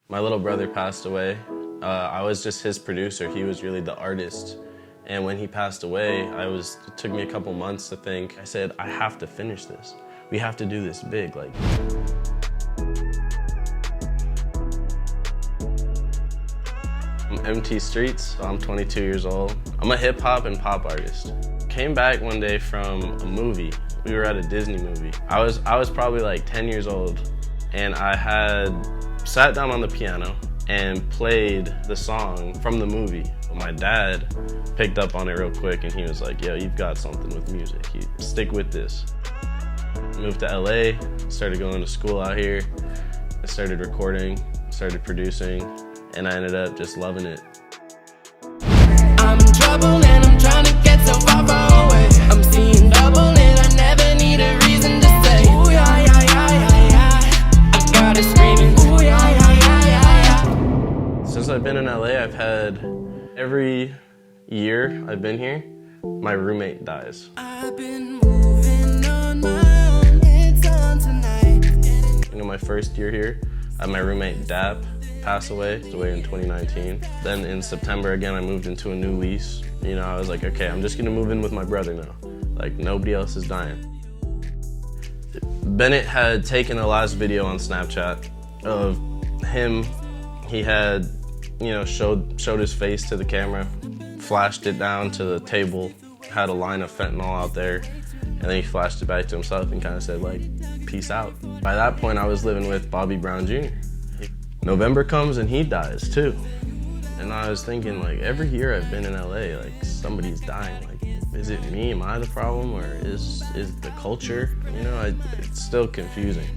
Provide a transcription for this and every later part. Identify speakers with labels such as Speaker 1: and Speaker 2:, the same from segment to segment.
Speaker 1: My little brother passed away. I was just his producer. He was really the artist. And when he passed away, it took me a couple months to think. I said, I have to finish this. We have to do this big. I'm MTStreets, I'm 22 years old. I'm a hip hop and pop artist. Came back one day from a movie. We were at a Disney movie. I was probably like 10 years old, and I had sat down on the piano and played the song from the movie. My dad picked up on it real quick and he was like, yo, you've got something with music. Stick with this. Moved to LA, started going to school out here. I started recording, started producing, and I ended up just loving it.
Speaker 2: I'm in trouble and I'm trying to get so far away. I'm seeing double and I never need a reason to say, ooh, yeah, yeah, yeah, yeah, yeah. I got it screaming, ooh, yeah, yeah, yeah, yeah, yeah.
Speaker 1: Since I've been in LA, I've had every year I've been here, my roommate dies.
Speaker 2: I've been moving on my own, it's on tonight.
Speaker 1: You know, my first year here, I had my roommate Dap pass away. He was away in 2019. Then in September again, I moved into a new lease. You know, I was like, okay, I'm just gonna move in with my brother now. Like, nobody else is dying. Bennett had taken a last video on Snapchat of him. He had, you know, showed his face to the camera, flashed it down to the table, had a line of fentanyl out there, and then he flashed it back to himself and kind of said, like, peace out. By that point, I was living with Bobby Brown Jr. November comes and he dies too. And I was thinking, like, every year I've been in LA, like, somebody's dying. Like, is it me? Am I the problem? Or is the culture? You know, it's still confusing.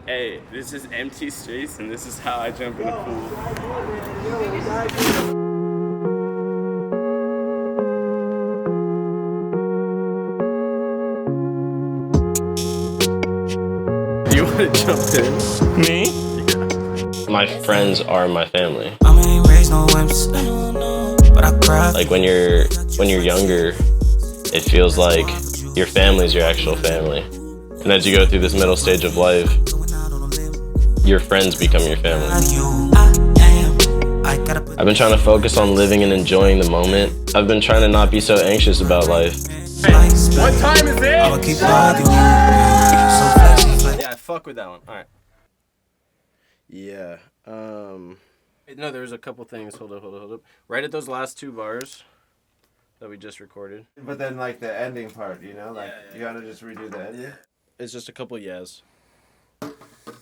Speaker 3: Hey, this is MTStreets and this is how I jump in a pool. Do you want to jump in?
Speaker 2: Me?
Speaker 1: Yeah. My friends are my family.
Speaker 2: I ain't raised no wimps, but I cry.
Speaker 1: Like when you're younger, it feels like your family's your actual family. And as you go through this middle stage of life, your friends become your family. I've been trying to focus on living and enjoying the moment. I've been trying to not be so anxious about life.
Speaker 3: Hey, what time is it?
Speaker 1: Yeah, I fuck with that one. All right. Yeah. No, there's a couple things. Hold up. Right at those last two bars that we just recorded.
Speaker 4: But then, like, the ending part, you know? Like,
Speaker 1: Yeah.
Speaker 4: you gotta just redo the ending.
Speaker 1: Yeah. It's just a couple yes.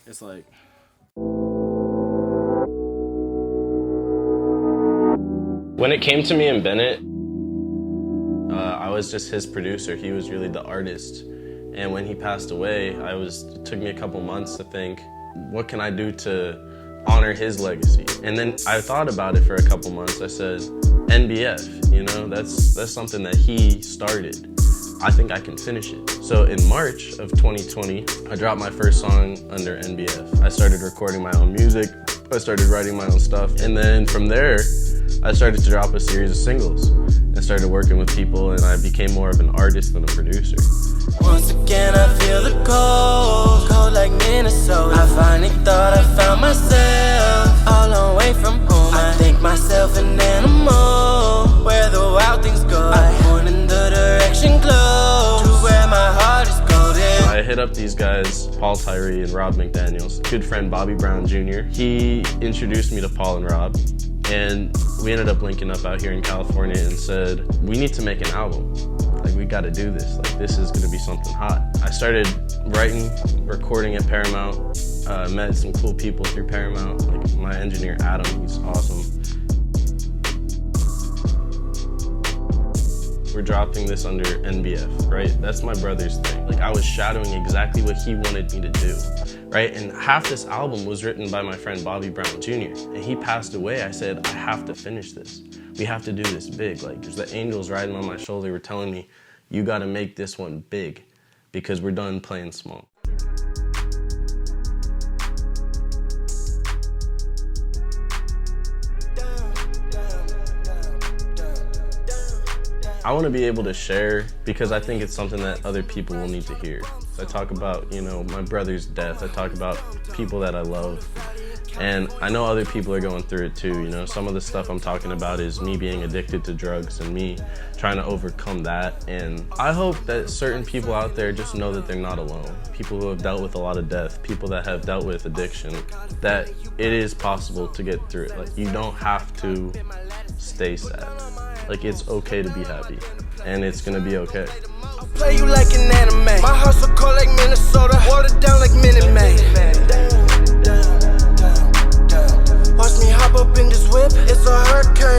Speaker 1: It's like... When it came to me and Bennett, I was just his producer. He was really the artist. And when he passed away, it took me a couple months to think, what can I do to honor his legacy? And then I thought about it for a couple months. I said, NBF, you know, that's something that he started. I think I can finish it. So in March of 2020, I dropped my first song under NBF. I started recording my own music. I started writing my own stuff. And then from there, I started to drop a series of singles and started working with people, and I became more of an artist than a producer.
Speaker 2: Once again I feel the cold like Minnesota. I finally thought I found myself all away from home. I think myself an animal, where the wild things go. I point in the direction close to where my heart is golden.
Speaker 1: I hit up these guys, Paul Tyree and Rob McDaniels. Good friend Bobby Brown Jr. He introduced me to Paul and Rob, and we ended up linking up out here in California and said, we need to make an album. Like, we gotta do this. Like, this is gonna be something hot. I started writing, recording at Paramount, met some cool people through Paramount. Like my engineer, Adam, he's awesome. We're dropping this under NBF, right? That's my brother's thing. Like, I was shadowing exactly what he wanted me to do, right? And half this album was written by my friend Bobby Brown Jr. And he passed away. I said, I have to finish this. We have to do this big. Like, there's the angels riding on my shoulder were telling me, you gotta make this one big because we're done playing small. I want to be able to share because I think it's something that other people will need to hear. I talk about, my brother's death. I talk about people that I love. And I know other people are going through it too, Some of the stuff I'm talking about is me being addicted to drugs and me trying to overcome that. And I hope that certain people out there just know that they're not alone. People who have dealt with a lot of death, people that have dealt with addiction, that it is possible to get through it. Like, you don't have to stay sad. Like, it's okay to be happy, and it's gonna be okay.
Speaker 2: I'll play you like an anime. My heart's so cold like Minnesota, watered down like Minute Maid. Watch me hop up in this whip, it's a hurricane.